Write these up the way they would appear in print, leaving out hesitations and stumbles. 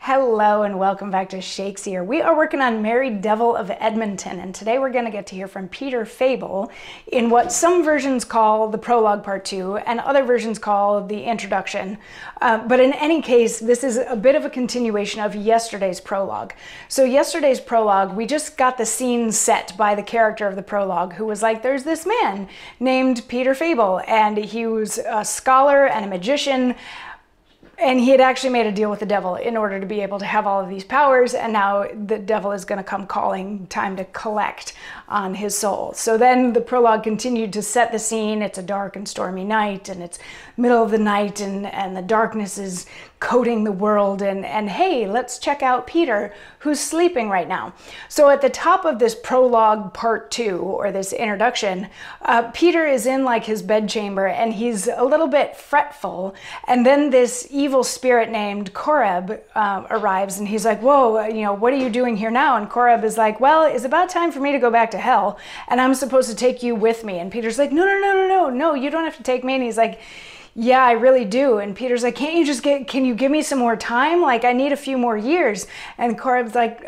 Hello and welcome back to Shakesyear. We are working on Merry Devil of Edmonton, and today we're going to get to hear from Peter Fabel in what some versions call the Prologue Part 2 and other versions call the Introduction. But in any case, this is a bit of a continuation of yesterday's prologue. So yesterday's prologue, we just got the scene set by the character of the prologue who was like, there's this man named Peter Fabel, and he was a scholar and a magician. And he had actually made a deal with the devil in order to be able to have all of these powers, and now the devil is going to come calling, time to collect on his soul. So then the prologue continued to set the scene. It's a dark and stormy night, and it's middle of the night, and the darkness is coating the world, and hey, let's check out Peter, who's sleeping right now. So at the top of this prologue part 2, or this introduction, Peter is in like his bedchamber, and he's a little bit fretful, and then this evil spirit named Koreb arrives, and he's like, whoa, you know, what are you doing here now? And Koreb is like, well, it's about time for me to go back to hell, and I'm supposed to take you with me. And Peter's like, no, you don't have to take me. And he's like, yeah, I really do. And Peter's like, can you give me some more time? Like, I need a few more years. And Koreb's like,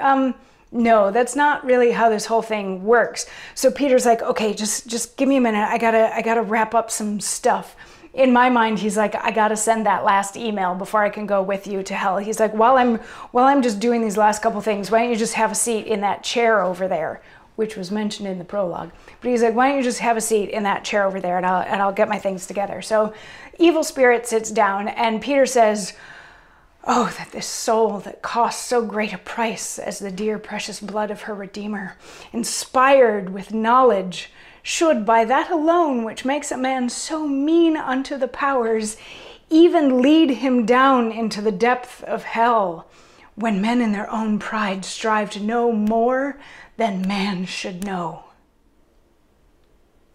no, that's not really how this whole thing works. So Peter's like, okay, just give me a minute. I gotta wrap up some stuff. In my mind, he's like, I gotta send that last email before I can go with you to hell. He's like, while I'm just doing these last couple things, why don't you just have a seat in that chair over there, which was mentioned in the prologue. But he's like, why don't you just have a seat in that chair over there, and I'll get my things together. So evil spirit sits down, and Peter says, oh, that this soul that cost so great a price as the dear precious blood of her Redeemer, inspired with knowledge, should by that alone which makes a man so mean unto the powers, even lead him down into the depth of hell, when men in their own pride strive to know more than man should know.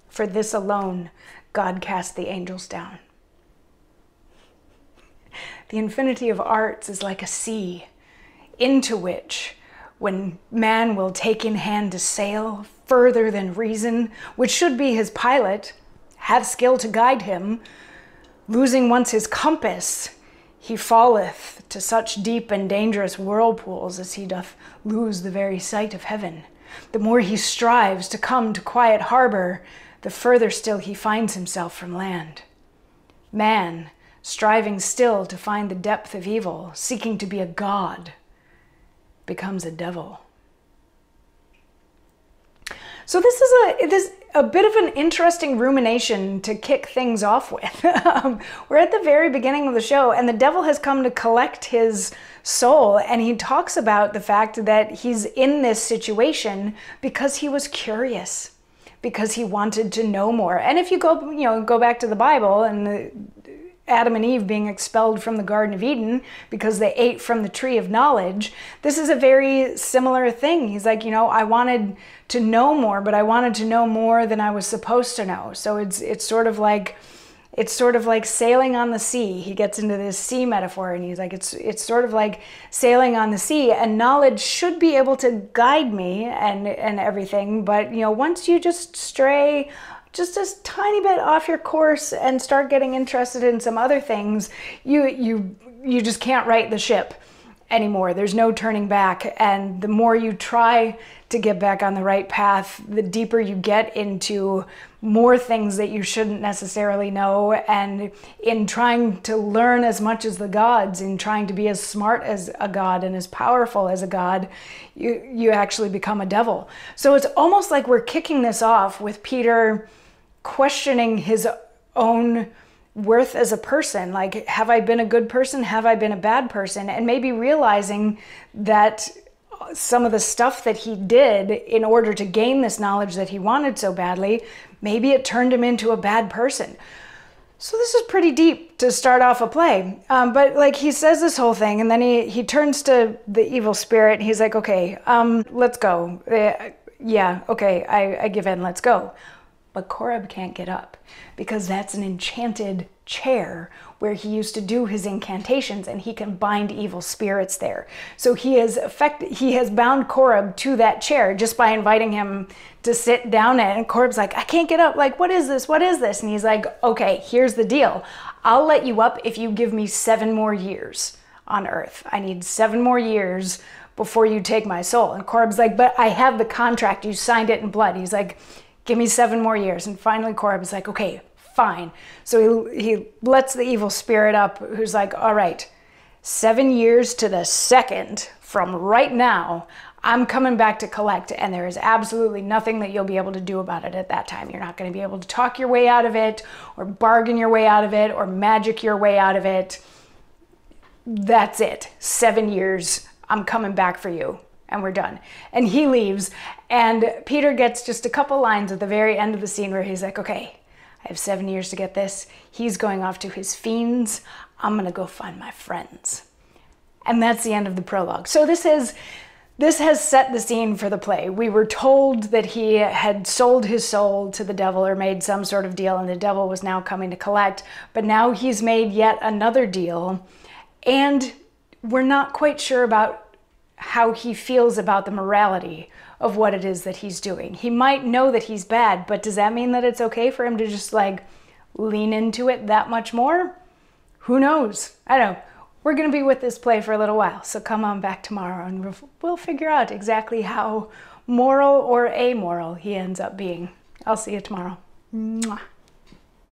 For this alone God cast the angels down. The infinity of arts is like a sea, into which, when man will take in hand to sail further than reason, which should be his pilot, have skill to guide him, losing once his compass, he falleth to such deep and dangerous whirlpools as he doth lose the very sight of heaven. The more he strives to come to quiet harbor, the further still he finds himself from land. Man, striving still to find the depth of evil, seeking to be a god, becomes a devil. So this is a bit of an interesting rumination to kick things off with. We're at the very beginning of the show, and the devil has come to collect his soul, and he talks about the fact that he's in this situation because he was curious, because he wanted to know more. And if you go back to the Bible and Adam and Eve being expelled from the Garden of Eden because they ate from the tree of knowledge, this is a very similar thing. He's like, I wanted to know more, but I wanted to know more than I was supposed to know. So it's sort of like sailing on the sea. He gets into this sea metaphor, and he's like, it's sort of like sailing on the sea, and knowledge should be able to guide me and everything, but once you just stray just a tiny bit off your course and start getting interested in some other things, you just can't right the ship anymore. There's no turning back. And the more you try to get back on the right path, the deeper you get into more things that you shouldn't necessarily know. And in trying to learn as much as the gods, in trying to be as smart as a god and as powerful as a god, you actually become a devil. So it's almost like we're kicking this off with Peter questioning his own worth as a person. Like, have I been a good person? Have I been a bad person? And maybe realizing that some of the stuff that he did in order to gain this knowledge that he wanted so badly, maybe it turned him into a bad person. So this is pretty deep to start off a play. But like, he says this whole thing, and then he turns to the evil spirit, and he's like, okay, let's go. Yeah, okay, I give in, let's go. But Koreb can't get up because that's an enchanted chair where he used to do his incantations, and he can bind evil spirits there. So he has bound Koreb to that chair just by inviting him to sit down in it. And Koreb's like, I can't get up. Like, what is this? What is this? And he's like, okay, here's the deal. I'll let you up if you give me 7 more years. on earth. I need 7 more years before you take my soul. And Korab's like, but I have the contract. You signed it in blood. He's like, give me 7 more years. And finally Korab's like, okay, fine. So he lets the evil spirit up, who's like, all right, 7 years to the second from right now, I'm coming back to collect, and there is absolutely nothing that you'll be able to do about it at that time. You're not going to be able to talk your way out of it, or bargain your way out of it, or magic your way out of it. That's it. 7 years, I'm coming back for you, and we're done. And he leaves, and Peter gets just a couple lines at the very end of the scene where he's like, okay, I have 7 years to get this. He's going off to his fiends. I'm going to go find my friends. And that's the end of the prologue. So this has set the scene for the play. We were told that he had sold his soul to the devil or made some sort of deal, and the devil was now coming to collect. But now he's made yet another deal, and we're not quite sure about how he feels about the morality of what it is that he's doing. He might know that he's bad, but does that mean that it's okay for him to just like lean into it that much more? Who knows? I don't know. We're going to be with this play for a little while, so come on back tomorrow and we'll figure out exactly how moral or amoral he ends up being. I'll see you tomorrow. Mwah.